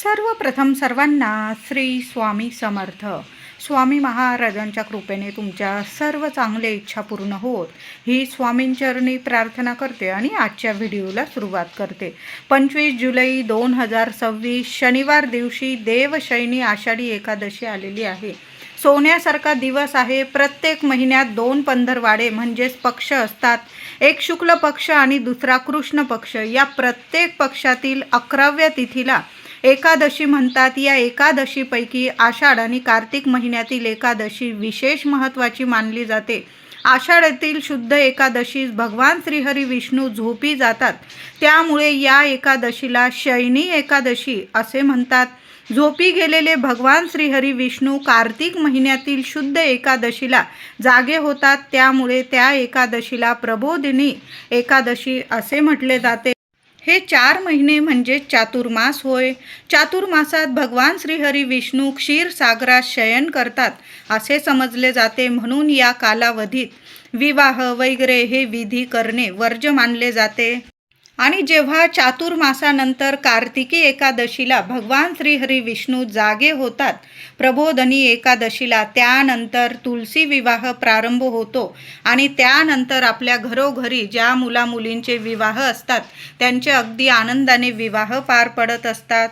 सर्वप्रथम सर्वांना श्री स्वामी समर्थ. स्वामी महाराजांच्या कृपेने तुमच्या सर्व चांगल्या इच्छा पूर्ण होत ही स्वामींचरणी प्रार्थना करते आणि आजच्या व्हिडिओला सुरुवात करते. 25 जुलै 2026 शनिवार दिवशी देवशयनी आषाढी एकादशी आलेली आहे. सोन्यासारखा दिवस आहे. प्रत्येक महिन्यात 2 पंधरवाडे म्हणजेच पक्ष असतात. एक शुक्ल पक्ष आणि दुसरा कृष्ण पक्ष. या प्रत्येक पक्षातील 11व्या तिथीला एकादशी म्हणतात. या एकादशीपैकी आषाढ आणि कार्तिक महिन्यातील एकादशी विशेष महत्त्वाची मानली जाते. आषाढातील शुद्ध एकादशीस भगवान श्रीहरी विष्णू झोपी जातात, त्यामुळे या एकादशीला शयनी एकादशी असे म्हणतात. झोपी गेलेले भगवान श्रीहरी विष्णू कार्तिक महिन्यातील शुद्ध एकादशीला जागे होतात, त्यामुळे त्या एकादशीला प्रबोधिनी एकादशी असे म्हटले जाते. हे 4 महिने म्हणजे चातुर्मास होय. चातुर्मासात भगवान श्रीहरी विष्णू क्षीरसागरात शयन करतात असे समजले जाते. म्हणून या कालावधीत विवाह वगैरे हे विधी करणे वर्ज्य मानले जाते. आणि जेव्हा चातुर्मासानंतर कार्तिकी एकादशीला भगवान श्रीहरी विष्णू जागे होतात प्रबोधनी एकादशीला, त्यानंतर तुलसी विवाह प्रारंभ होतो आणि त्यानंतर आपल्या घरोघरी ज्या मुलामुलींचे विवाह असतात त्यांचे अगदी आनंदाने विवाह पार पडत असतात.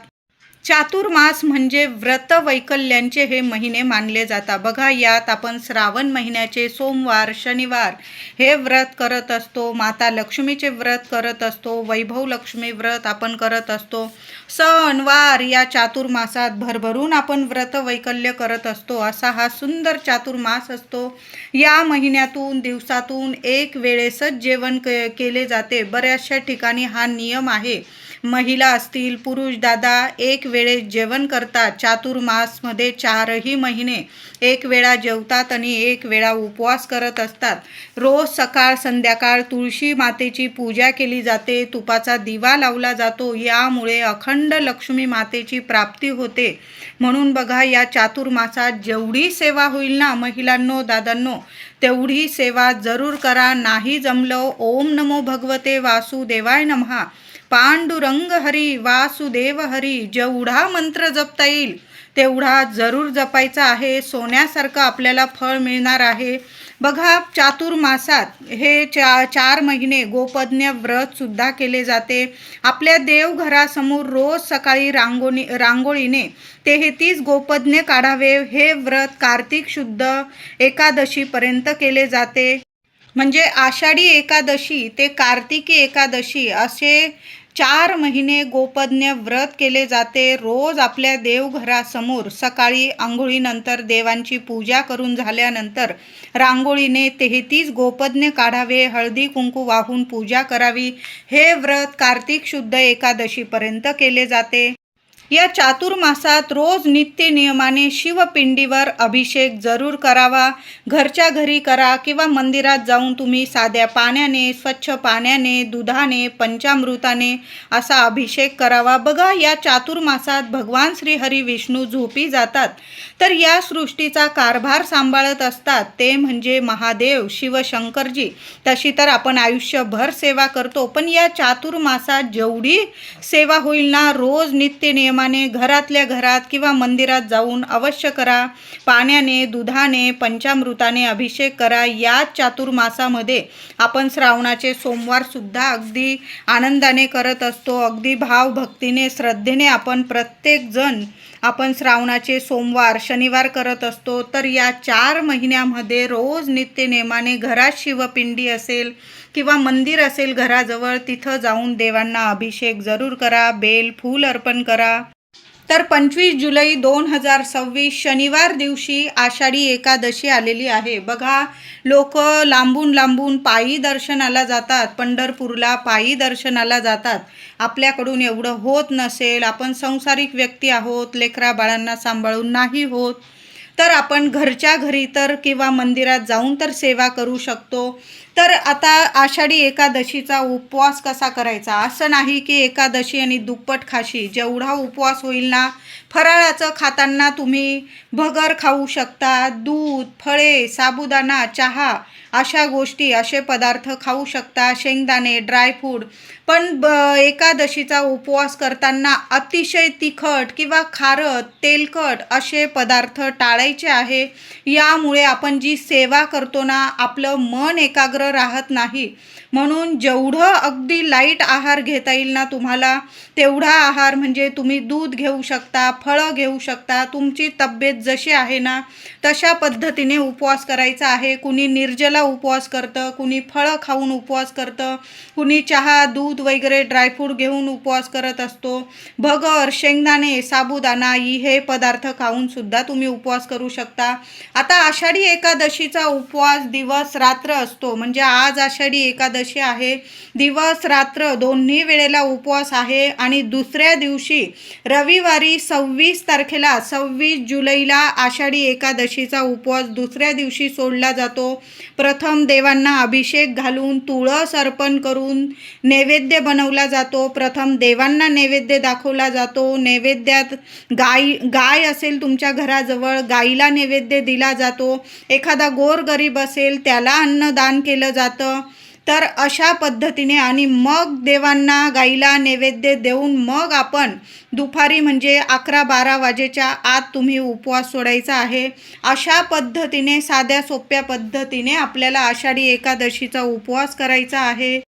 चातुर्मास म्हणजे व्रत वैकल्यांचे हे महिने मानले जातात. बघा, यात आपण श्रावण महिन्याचे सोमवार शनिवार हे व्रत करत असतो. माता लक्ष्मीचे व्रत करत असतो. वैभव लक्ष्मी व्रत आपण करत असतो. सणवार या चातुर्मासात भरभरून आपण व्रत वैकल्य करत असतो. असा हा सुंदर चातुर्मास असतो. या महिन्यातून दिवसातून एक वेळेसच जेवण केले जाते. बऱ्याचशा ठिकाणी हा नियम आहे. महिला असतील पुरुष दादा एक वेळेस जेवण करतात. चातुर्मासमध्ये 4ही महिने एक वेळा जेवतात आणि एक वेळा उपवास करत असतात. रोज सकाळ संध्याकाळ तुळशी मातेची पूजा केली जाते. तुपाचा दिवा लावला जातो. यामुळे अखंड लक्ष्मी मातेची प्राप्ती होते. म्हणून बघा, या चातुर्मासात जेवढी सेवा होईल ना महिलांनो दादांनो, तेवढी सेवा जरूर करा. नाही जमलं ओम नमो भगवते वासुदेवाय नमः, पांडुरंग हरी वासुदेव हरी, जेवढा मंत्र जपता येईल तेवढा जरूर जपायचा आहे. सोन्यासारखं आपल्याला फळ मिळणार आहे. बघा, चातुर्मासात हे 4 महिने गोपज्ञ व्रत सुद्धा केले जाते. आपल्या देवघरासमोर रोज सकाळी रांगोळीने 33 गोपज्ञ काढावे. हे व्रत कार्तिक शुद्ध एकादशीपर्यंत केले जाते. म्हणजे आषाढी एकादशी ते कार्तिकी एकादशी असे 4 महिने गोपज्ञ व्रत केले जाते. रोज आपल्या देवघरासमोर सकाळी आंघोळीनंतर देवांची पूजा करून झाल्यानंतर रांगोळीने 33 गोपज्ञ काढावे. हळदी कुंकू वाहून पूजा करावी. हे व्रत कार्तिक शुद्ध एकादशीपर्यंत केले जाते. या चातुर्मासात रोज नित्य नियमाने शिवपिंडीवर अभिषेक जरूर करावा. घरच्या घरी करा किंवा मंदिरात जाऊन तुम्ही साध्या पाण्याने, स्वच्छ पाण्याने, दुधाने, पंचामृताने असा अभिषेक करावा. बघा, या चातुर्मासात भगवान श्रीहरी विष्णू झोपी जातात, तर या सृष्टीचा कारभार सांभाळत असतात ते म्हणजे महादेव शिवशंकरजी. तशी तर आपण आयुष्यभर सेवा करतो, पण या चातुर्मासात जेवढी सेवा होईल ना रोज नित्य नियमाने घरातल्या घरात किंवा मंदिरात जाऊन अवश्य करा. पाण्याने, दुधाने, पंचामृताने अभिषेक करा. या चातुर्मासामध्ये आपण श्रावणाचे सोमवार सुद्धा अगदी आनंदाने करत असतो. अगदी भावभक्तीने श्रद्धेने आपण प्रत्येक जण आपण श्रावणाचे सोमवार शनिवार करत असतो. तर या 4 महिन्यामध्ये रोज नित्य नेमाने घरात शिवपिंडी असेल किंवा मंदिर असेल घराजवळ, तिथं जाऊन देवांना अभिषेक जरूर करा. बेल फूल अर्पण करा. तर 25 जुलै 2026 शनिवार दिवशी आषाढी एकादशी आलेली आहे. बघा, लोक लांबून लांबून पायी दर्शनाला जातात. पंढरपूरला पायी दर्शनाला जातात. आपल्याकडून एवढं होत नसेल, आपण संसारिक व्यक्ती आहोत, लेकरा बाळांना सांभाळून नाही होत, तर आपण घरच्या घरी तर किंवा मंदिरात जाऊन तर सेवा करू शकतो. तर आता आषाढी एकादशीचा उपवास कसा करायचा, असं नाही की एकादशी आणि दुप्पट खाशी. जेवढा उपवास होईल ना, फराळाचं खाताना तुम्ही भगर खाऊ शकता, दूध, फळे, साबुदाणा, चहा अशा गोष्टी, असे पदार्थ खाऊ शकता, शेंगदाणे, ड्रायफ्रूट. पण एकादशीचा उपवास करताना अतिशय तिखट किंवा खारट, तेलकट असे पदार्थ टाळायचे आहे. यामुळे आपण जी सेवा करतो ना, आपलं मन एकाग्र राहत नाही. म्हणून जेवढं अगदी लाईट आहार घेता येईल ना तुम्हाला, तेवढा आहार, म्हणजे तुम्ही दूध घेऊ शकता, फळं घेऊ शकता. तुमची तब्येत जशी आहे ना तशा पद्धतीने उपवास करायचा आहे. कुणी निर्जला उपवास करतं, कुणी फळं खाऊन उपवास करतं, कुणी चहा, दूध वगैरे ड्रायफ्रूट घेऊन उपवास करत असतो. भगर, शेंगदाणे, साबुदाणा हे पदार्थ खाऊन सुद्धा तुम्ही उपवास करू शकता. आता आषाढी एकादशीचा उपवास दिवस रात्र असतो. म्हणजे आज आषाढी एकादशी आहे, दिवस रात्र दोन्ही वेळेला उपवास आहे. आणि दुसऱ्या दिवशी रविवारी 26 तारखेला, 26 जुलैला आषाढी एकादशीचा उपवास दुसऱ्या दिवशी सोडला जातो. प्रथम देवांना अभिषेक घालून, तुळस अर्पण करून नैवेद्य बनवला जातो. प्रथम देवांना नैवेद्य दाखवला जातो. नैवेद्यात गाय असेल तुमच्या घराजवळ, गाईला नैवेद्य दिला जातो. एखादा गोरगरीब असेल त्याला अन्नदान केलं जातं. तर अशा पद्धतीने, आणि मग देवांना, गाईला नैवेद्य देऊन मग आपण दुपारी, म्हणजे 11-12 वाजेच्या आत तुम्ही उपवास सोडायचा आहे. अशा पद्धतीने, साध्या सोप्या पद्धतीने आपल्याला आषाढी एकादशीचा उपवास करायचा आहे.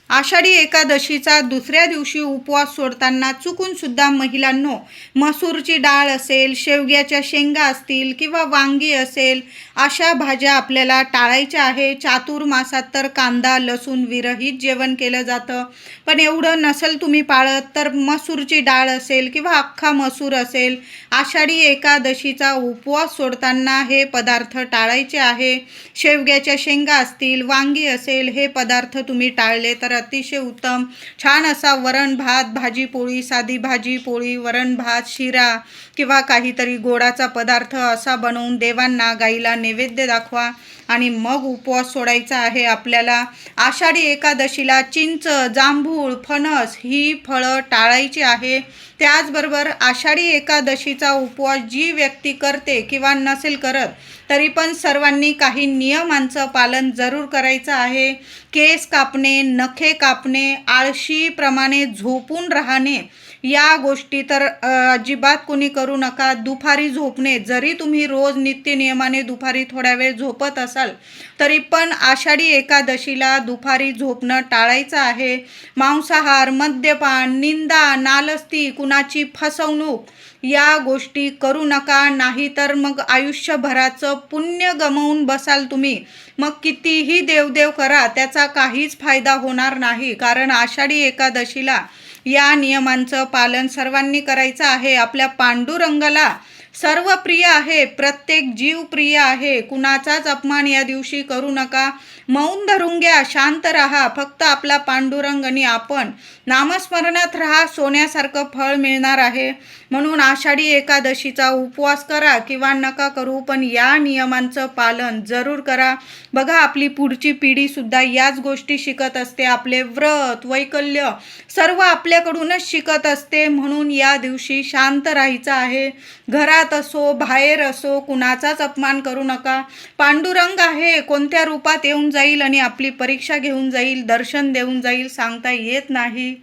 आषाढी एकादशीचा दुसऱ्या दिवशी उपवास सोडताना चुकून सुद्धा महिलांनो, मसूरची डाळ असेल, शेवग्याच्या शेंगा असतील किंवा वांगी असेल, अशा भाज्या आपल्याला टाळायच्या आहे. चातुर्मासात तर कांदा लसूण विरहित जेवण केलं जातं. पण एवढं नसेल तुम्ही पाळत तर मसूरची डाळ असेल किंवा अख्खा मसूर असेल, आषाढी एकादशीचा उपवास सोडताना हे पदार्थ टाळायचे आहे. शेवग्याच्या शेंगा असतील, वांगी असेल, हे पदार्थ तुम्ही टाळले तर अतिशय उत्तम. छान असा वरण भात, भाजी पोळी, साधी भाजी पोळी, वरण भात, शिरा किंवा काहीतरी गोडाचा पदार्थ असा बनवून देवांना, गाईला नैवेद्य दाखवा आणि मग उपवास सोडायचा आहे आपल्याला. आषाढी एकादशीला चिंच, जांभूळ, फणस ही फळं टाळायची आहे. त्याचबरोबर आषाढी एकादशीचा उपवास जी व्यक्ती करते किंवा नसेल करत तरी पण सर्वांनी काही नियमांचं पालन जरूर करायचं आहे. केस कापणे, नखे कापणे, आळशीप्रमाणे झोपून राहणे या गोष्टी तर अजिबात कोणी करू नका. दुपारी झोपणे, जरी तुम्ही रोज नित्यनियमाने दुपारी थोड्या वेळ झोपत असाल तरी पण आषाढी एकादशीला दुपारी झोपणं टाळायचं आहे. मांसाहार, मद्यपान, निंदा, नालस्ती, कुणाची फसवणूक या गोष्टी करू नका. नाहीतर मग आयुष्यभराचं पुण्य गमावून बसाल तुम्ही. मग कितीही देवदेव करा, त्याचा काहीच फायदा होणार नाही. कारण आषाढी एकादशीला या नियमांचं पालन सर्वांनी करायचं आहे. आपल्या पांडुरंगाला सर्व प्रिय आहे, प्रत्येक जीव प्रिय आहे. कुणाचाच अपमान या दिवशी करू नका. मौन धरून घ्या, शांत राहा. फक्त आपला पांडुरंग आणि आपण नामस्मरणात राहा, सोन्यासारखं फळ मिळणार आहे. म्हणून आषाढी एकादशीचा उपवास करा किंवा नका करू, पण या नियमांचं पालन जरूर करा. बघा, आपली पुढची पिढीसुद्धा याच गोष्टी शिकत असते. आपले व्रत, वैकल्य सर्व आपल्याकडूनच शिकत असते. म्हणून या दिवशी शांत राहायचं आहे. घरात असो, बाहेर असो, कुणाचाच अपमान करू नका. पांडुरंग आहे, कोणत्या रूपात येऊन जाईल आणि आपली परीक्षा घेऊन जाईल, दर्शन देऊन जाईल, सांगता येत नाही.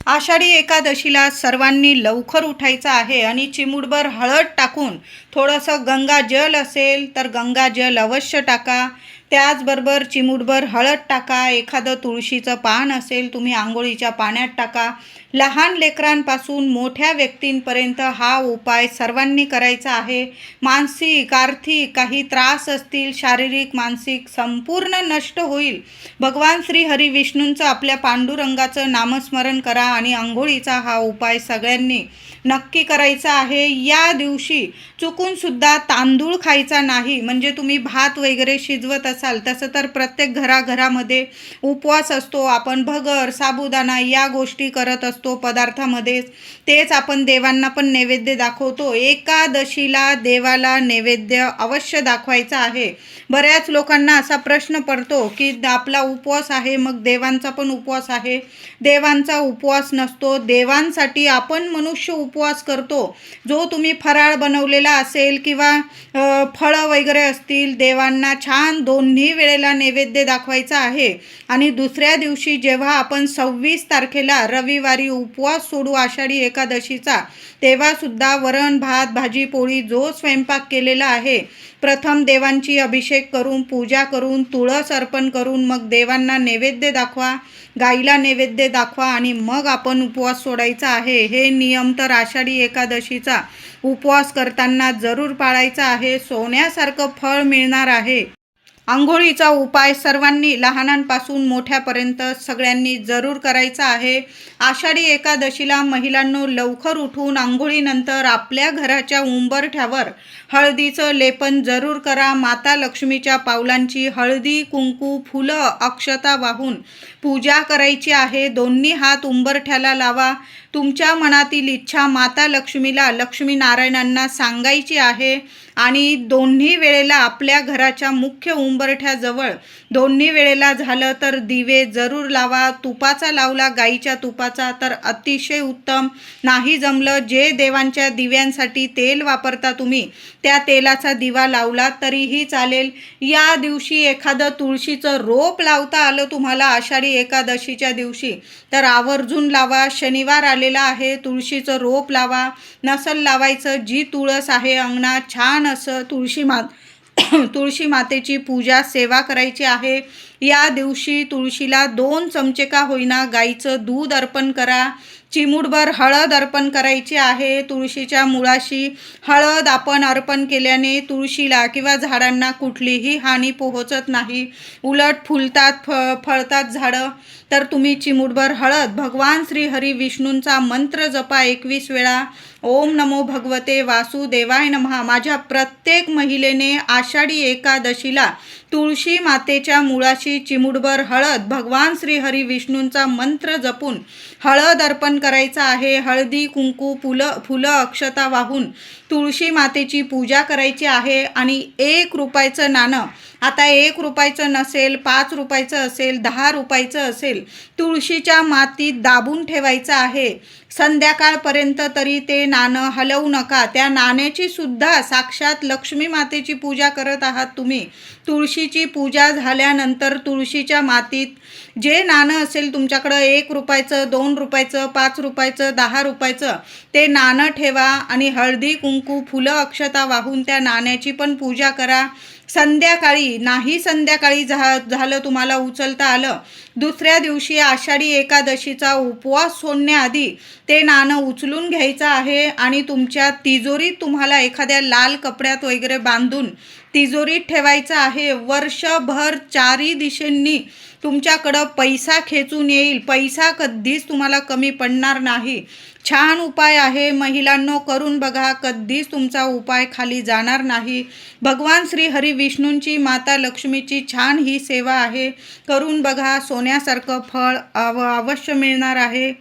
आषाढी एकादशीला सर्वांनी लवकर उठायचं आहे आणि चिमूटभर हळद टाकून, थोडंसं गंगाजल असेल तर गंगाजल अवश्य टाका. त्याचबरोबर चिमूटभर हळद टाका. एखादं तुळशीचं पान असेल तुम्ही आंघोळीच्या पाण्यात टाका. लहान लेकरांपासून मोठ्या व्यक्तींपर्यंत हा उपाय सर्वांनी करायचा आहे. मानसिक, आर्थिक काही त्रास असतील, शारीरिक, मानसिक, संपूर्ण नष्ट होईल. भगवान श्री हरी विष्णूंचं, आपल्या पांडुरंगाचं नामस्मरण करा आणि आंघोळीचा हा उपाय सगळ्यांनी नक्की करायचा आहे. या दिवशी चुकून सुद्धा तांदूळ खायचा नाही. म्हणजे तुम्ही भात वगैरे शिजवत असाल तसं तर प्रत्येक घराघरामध्ये उपवास असतो. आपण भगर, साबुदाणा या गोष्टी करत असतो पदार्थामध्ये. तेच आपण देवांना पण नैवेद्य दाखवतो. एकादशीला देवाला नैवेद्य अवश्य दाखवायचा आहे. बऱ्याच लोकांना असा प्रश्न पडतो की आपला उपवास आहे, मग देवांचा पण उपवास आहे. देवांचा उपवास नसतो. देवांसाठी आपण मनुष्य उपवास करतो. जो तुम्ही फराळ बनवलेला असेल किंवा फळं वगैरे असतील, देवांना छान दोन्ही वेळेला नैवेद्य दाखवायचा आहे. आणि दुसऱ्या दिवशी जेव्हा आपण 26 तारखेला रविवारी उपवास सोडू आषाढी एकादशीचा, तेव्हासुद्धा वरण भात भाजी पोळी जो स्वयंपाक केलेला आहे, प्रथम देवांची अभिषेक करून पूजा करून तुळस अर्पण करून मग देवांना नैवेद्य दाखवा, गाईला नैवेद्य दाखवा आणि मग आपण उपवास सोडायचा आहे. हे नियम तर आषाढी एकादशीचा उपवास करताना जरूर पाळायचा आहे. सोन्यासारखं फळ मिळणार आहे. आंघोळीचा उपाय सर्वांनी लहानांपासून मोठ्यापर्यंत सगळ्यांनी जरूर करायचा आहे. आषाढी एकादशीला महिलांनो लवकर उठून आंघोळीनंतर आपल्या घराच्या उंबरठ्यावर हळदीचं लेपन जरूर करा. माता लक्ष्मीच्या पावलांची हळदी कुंकू फुलं अक्षता वाहून पूजा करायची आहे. दोन्ही हात उंबरठ्याला लावा. तुमच्या मनातील इच्छा माता लक्ष्मीला लक्ष्मीनारायणांना सांगायची आहे. आणि दोन्ही वेळेला आपल्या घराच्या मुख्य उंबरठ्याजवळ दोन्ही वेळेला झालं तर दिवे जरूर लावा. तुपाचा लावला गाईच्या तुपाचा तर अतिशय उत्तम. नाही जमलं जे देवांच्या दिव्यांसाठी तेल वापरता तुम्ही त्या तेलाचा दिवा लावला तरीही चालेल. या दिवशी एखादं तुळशीचं रोप लावता आलं तुम्हाला आषाढी एकादशीच्या दिवशी तर आवर्जून लावा. शनिवार आलेला आहे, तुळशीचं रोप लावा. नसल लावायचं, जी तुळस आहे अंगणात छान असं तुळशी मातेची पूजा सेवा करायची आहे. या दिवशी तुळशीला 2 चमचे का होईना गाईचं दूध अर्पण करा. चिमूटभर हळद अर्पण करायची आहे. तुळशीच्या मुळाशी हळद आपण अर्पण केल्याने तुळशीला किंवा झाडांना कुठलीही हानी पोहोचत नाही, उलट फुलतात फळतात झाडं. तर तुम्ही चिमूटभर हळद भगवान श्री हरी विष्णूंचा मंत्र जपा 21 वेळा. ओम नमो भगवते वासुदेवाय नमः. माझ्या प्रत्येक महिलेने आषाढी एकादशीला तुळशी मातेच्या मुळाशी चिमूटभर हळद भगवान श्री हरी विष्णूंचा मंत्र जपून हळद अर्पण करायचा आहे. हळदी कुंकू फुलं अक्षता वाहून तुळशी मातेची पूजा करायची आहे. आणि 1 रुपयाचं नाणं, आता 1 रुपयाचं नसेल, 5 रुपयाचं असेल, 10 रुपयाचं असेल, तुळशीच्या मातीत दाबून ठेवायचं आहे. संध्याकाळपर्यंत तरी ते नाणं हलवू नका. त्या नाण्याची सुद्धा साक्षात लक्ष्मी मातेची पूजा करत आहात तुम्ही. तुळशीची पूजा झाल्यानंतर तुळशीच्या मातीत जे नाणं असेल तुमच्याकडं 1 रुपयाचं, 2 रुपयाचं, 5 रुपयाचं, 10 रुपयाचं ते नाणं ठेवा आणि हळदी कुंकू फुलं अक्षता वाहून त्या नाण्याची पण पूजा करा. संध्याकाळी नाही, संध्याकाळी झालं तुम्हाला उचलता आलं, दुसऱ्या दिवशी आषाढी एकादशीचा उपवास सोडण्याआधी ते नाणं उचलून घ्यायचं आहे आणि तुमच्या तिजोरीत तुम्हाला एखाद्या लाल कपड्यात वगैरे बांधून तिजोरीत ठेवायचं आहे. वर्षभर 4ही दिशेंनी तुमच्याकडं पैसा खेचून येईल. पैसा कधीच तुम्हाला कमी पडणार नाही. छान उपाय आहे महिलांनो, करून बघा. कधीच तुमचा उपाय खाली जाणार नाही. भगवान श्री हरी विष्णूंची माता लक्ष्मीची छान ही सेवा आहे. करून बघा. सोन्यासारखं फळ अवश्य मिळणार आहे.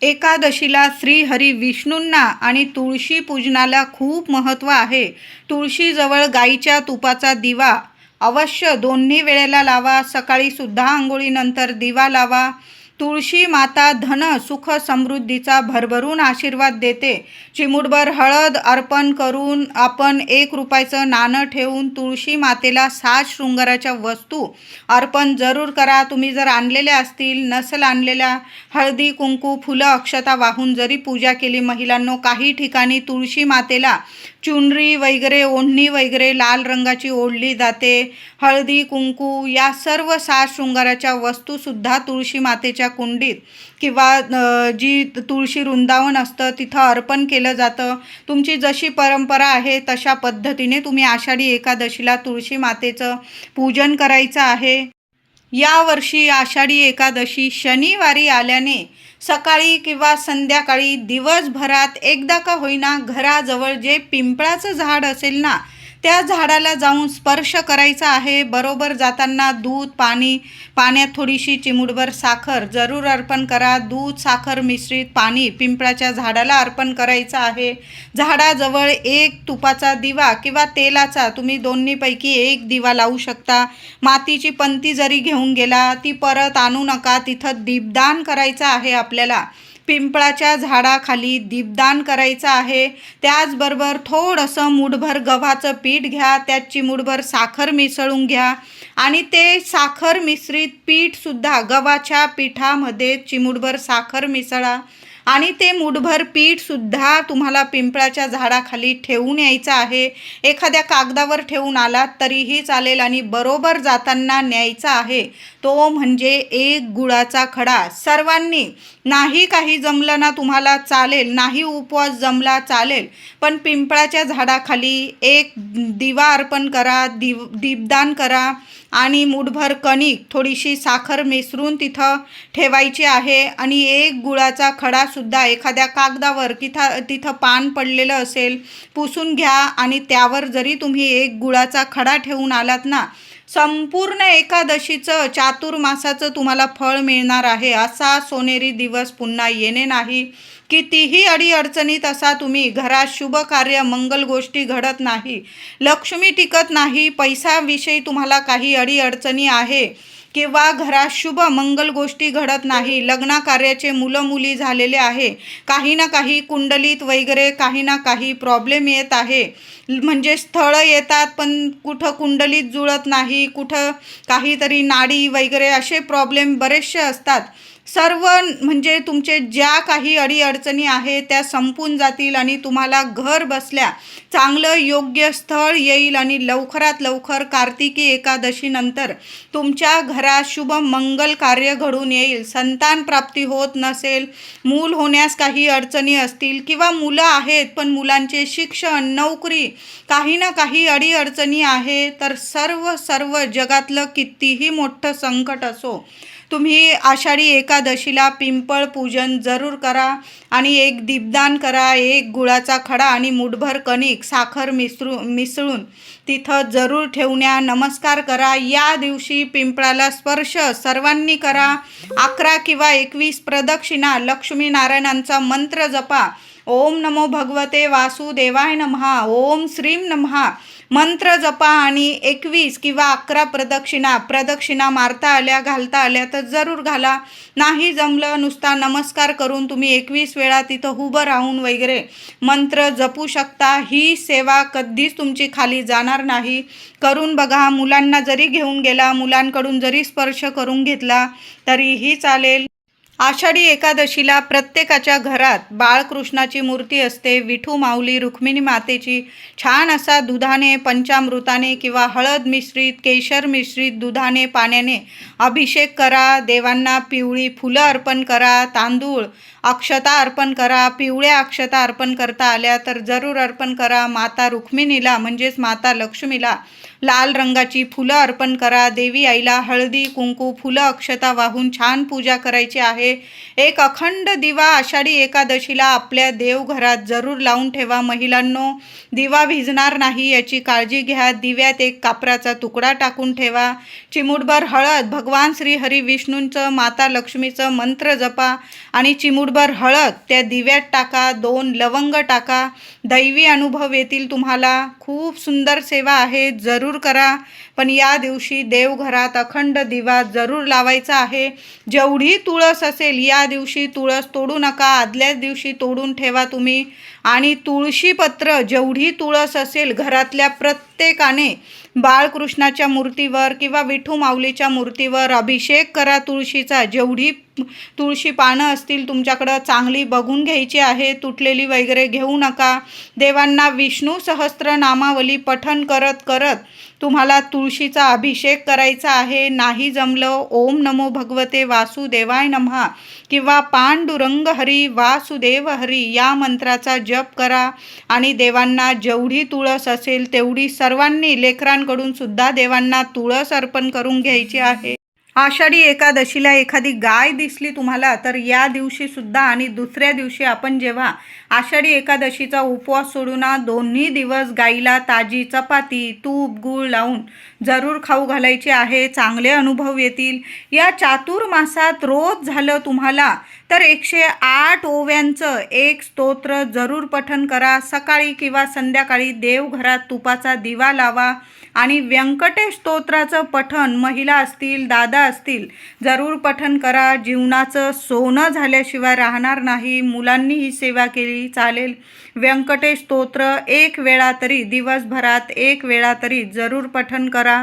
एकादशीला श्री हरी विष्णूंना आणि तुळशी पूजनाला खूप महत्त्व आहे. तुळशीजवळ गाईच्या तुपाचा दिवा अवश्य दोन्ही वेळेला लावा. सकाळी सुद्धा आंघोळीनंतर दिवा लावा. तुळशी माता धन सुख समृद्धीचा भरभरून आशीर्वाद देते. चिमूटभर हळद अर्पण करून आपण 1 रुपयाचं नाणं ठेवून तुळशी मातेला 7 शृंगाराच्या वस्तू अर्पण जरूर करा. तुम्ही जर आणलेल्या असतील, नसल आणलेल्या, हळदी कुंकू फुलं अक्षता वाहून जरी पूजा केली महिलांनो, काही ठिकाणी तुळशी मातेला चुनरी वगैरे ओढणी वगैरे लाल रंगाची ओढली जाते. हळदी कुंकू या सर्व 7 शृंगाराच्या वस्तूसुद्धा तुळशी मातेच्या कुंडीत किंवा जी तुळशी वृंदावन असतं तिथं अर्पण केलं जातं. तुमची जशी परंपरा आहे तशा पद्धतीने तुम्ही आषाढी एकादशीला तुळशी मातेचं पूजन करायचं आहे. यावर्षी आषाढी एकादशी शनिवारी आल्याने सकाळी किंवा संध्याकाळी दिवसभरात एकदा का होईना घराजवळ जे पिंपळाचं झाड असेल ना त्या झाडाला जाऊन स्पर्श करायचा आहे. बरोबर जाताना दूध, पाण्यात थोडीशी चिमूटभर साखर जरूर अर्पण करा. दूध, साखर मिश्रित पाणी पिंपळाच्या झाडाला अर्पण करायचं आहे. झाडाजवळ एक तुपाचा दिवा किंवा तेलाचा, तुम्ही दोन्हीपैकी एक दिवा लावू शकता. मातीची पंती जरी घेऊन गेला ती परत आणू नका. तिथं दीपदान करायचं आहे. आपल्याला पिंपळाच्या झाडाखाली दीपदान करायचं आहे. त्याचबरोबर थोडंसं मूठभर गव्हाचं पीठ घ्या, त्यात चिमूटभर साखर मिसळून घ्या आणि ते साखर मिश्रित पीठसुद्धा गव्हाच्या पिठामध्ये चिमूटभर साखर मिसळा आणि ते मूठभर पीठसुद्धा तुम्हाला पिंपळाच्या झाडाखाली ठेवून यायचं आहे. एखाद्या कागदावर ठेवून आलात तरीही चालेल आणि बरोबर जाताना न्यायचा आहे. तो म्हणजे एक गुळाचा खडा. सर्वांनी, नाही काही जमलं ना तुम्हाला चालेल, नाही उपवास जमला चालेल, पण पिंपळाच्या झाडाखाली एक दिवा अर्पण करा, दीपदान करा आणि मूठभर कणिक, थोडीशी साखर मिसळून तिथं ठेवायची आहे आणि एक गुळाचा खडासुद्धा एखाद्या कागदावर तिथं पान पडलेलं असेल पुसून घ्या आणि त्यावर जरी तुम्ही एक गुळाचा खडा ठेवून आलात ना, संपूर्ण एकादशीचं, चातुर्मासाचं तुम्हाला फळ मिळणार आहे. असा सोनेरी दिवस पुन्हा येणे नाही. कितीही अडीअडचणीत असा तुम्ही, घरात शुभ कार्य, मंगल गोष्टी घडत नाही, लक्ष्मी टिकत नाही, पैशाविषयी तुम्हाला काही अडीअडचणी आहे किंवा घरात शुभ मंगल गोष्टी घडत नाही, लग्न कार्याचे मुलं मुली झालेले आहे, काही ना काही कुंडलीत वगैरे काही ना काही प्रॉब्लेम येत आहे, म्हणजे स्थळं येतात पण कुठं कुंडलीत जुळत नाही, कुठं काहीतरी नाडी वगैरे असे प्रॉब्लेम बरेचसे असतात. सर्व म्हणजे तुमचे ज्या काही अडीअडचणी आहेत त्या संपून जातील आणि तुम्हाला घर बसल्या चांगलं योग्य स्थळ येईल आणि लवकरात लवकर कार्तिकी एकादशीनंतर तुमच्या घरात शुभ मंगल कार्य घडून येईल. संतान प्राप्ती होत नसेल, मूल होण्यास काही अडचणी असतील किंवा मुलं आहेत पण मुलांचे शिक्षण, नोकरी, काही ना काही अडीअडचणी आहे, तर सर्व जगातलं कितीही मोठं संकट असो, तुम्ही आषाढी एकादशीला पिंपळ पूजन जरूर करा आणि एक दीपदान करा. एक गुळाचा खडा आणि मूठभर कणिक, साखर मिसळून तिथं जरूर ठेवण्या. नमस्कार करा. या दिवशी पिंपळाला स्पर्श सर्वांनी करा. 11 किंवा 21 प्रदक्षिणा लक्ष्मीनारायणांचा मंत्र जपा. ओम नमो भगवते वासुदेवाय नमः, ओम श्रीम नमः मंत्र जपा आणि 21 किंवा 11 प्रदक्षिणा मारता आल्या, घालता आल्या तर जरूर घाला. नाही जमलं, नुसता नमस्कार करून तुम्ही 21 वेळा तिथं उभं राहून वगैरे मंत्र जपू शकता. ही सेवा कधीच तुमची खाली जाणार नाही. करून बघा. मुलांना जरी घेऊन गेला, मुलांकडून जरी स्पर्श करून घेतला तरीही चालेल. आषाढी एकादशीला प्रत्येकाच्या घरात बाळकृष्णाची मूर्ती असते. विठू माऊली, रुक्मिणी मातेची छान असा दुधाने, पंचामृताने किंवा हळद मिश्रित, केशर मिश्रित दुधाने, पाण्याने अभिषेक करा. देवांना पिवळी फुलं अर्पण करा, तांदूळ, अक्षता अर्पण करा. पिवळ्या अक्षता अर्पण करता आल्या तर जरूर अर्पण करा. माता रुक्मिणीला म्हणजेच माता लक्ष्मीला लाल रंगाची फुलं अर्पण करा. देवी आईला हळदी, कुंकू, फुलं, अक्षता वाहून छान पूजा करायची आहे. एक अखंड दिवा आषाढी एकादशीला आपल्या देवघरात जरूर लावून ठेवा. महिलांनो, दिवा विझणार नाही याची काळजी घ्या. दिव्यात एक कापराचा तुकडा टाकून ठेवा. चिमूटभर हळद, भगवान श्री हरी विष्णूंचं, माता लक्ष्मीचं मंत्र जपा आणि चिमूटभर हळद त्या दिव्यात टाका. 2 लवंग टाका. दैवी अनुभव येतील तुम्हाला. खूप सुंदर सेवा आहे, जरूर करा. पण या दिवशी देवघरात अखंड दिवा जरूर लावायचा आहे. जेवढी तुळस असेल या दिवशी तुळस तोडू नका, आदल्याच दिवशी तोडून ठेवा तुम्ही. आणि तुळशीपत्र, जेवढी तुळस असेल घरातल्या प्रत्येकाने बाळकृष्णाच्या मूर्तीवर किंवा विठू माऊलीच्या मूर्तीवर अभिषेक करा तुळशीचा. जेवढी तुळशी पानं असतील तुमच्याकडं चांगली बघून घ्यायची आहे, तुटलेली वगैरे घेऊ नका. देवांना विष्णू सहस्त्रनामावली पठण करत करत तुम्हाला तुळशीचा अभिषेक करायचा आहे. नाही जमलं, ओम नमो भगवते वासुदेवाय नमः किंवा पांडुरंग हरी वासुदेव हरी या मंत्राचा जप करा आणि देवांना जेवढी तुळस असेल तेवढी सर्वांनी, लेकरांकडून सुद्धा देवांना तुळस अर्पण करून घ्यायची आहे. आषाढी एकादशीला एखादी गाय दिसली तुम्हाला तर या दिवशी सुद्धा आणि दुसऱ्या दिवशी आपण जेव्हा आषाढी एकादशीचा उपवास सोडू ना, दोन्ही दिवस गाईला ताजी चपाती तूप गूळ लावून जरूर खाऊ घालायची आहे. चांगले अनुभव येतील. या चातुर्मासात रोज झालं तुम्हाला तर 108 ओव्यांचं एक स्तोत्र जरूर पठण करा. सकाळी किंवा संध्याकाळी देवघरात तुपाचा दिवा लावा आणि व्यंकटेश स्तोत्राचं पठण महिला असतील दादा असतील जरूर पठण करा. जीवनाचं सोनं झाल्याशिवाय राहणार नाही. मुलांनी ही सेवा केली चालेल. व्यंकटेश स्तोत्र एक वेळा तरी दिवसभरात एक वेळा तरी जरूर पठण करा.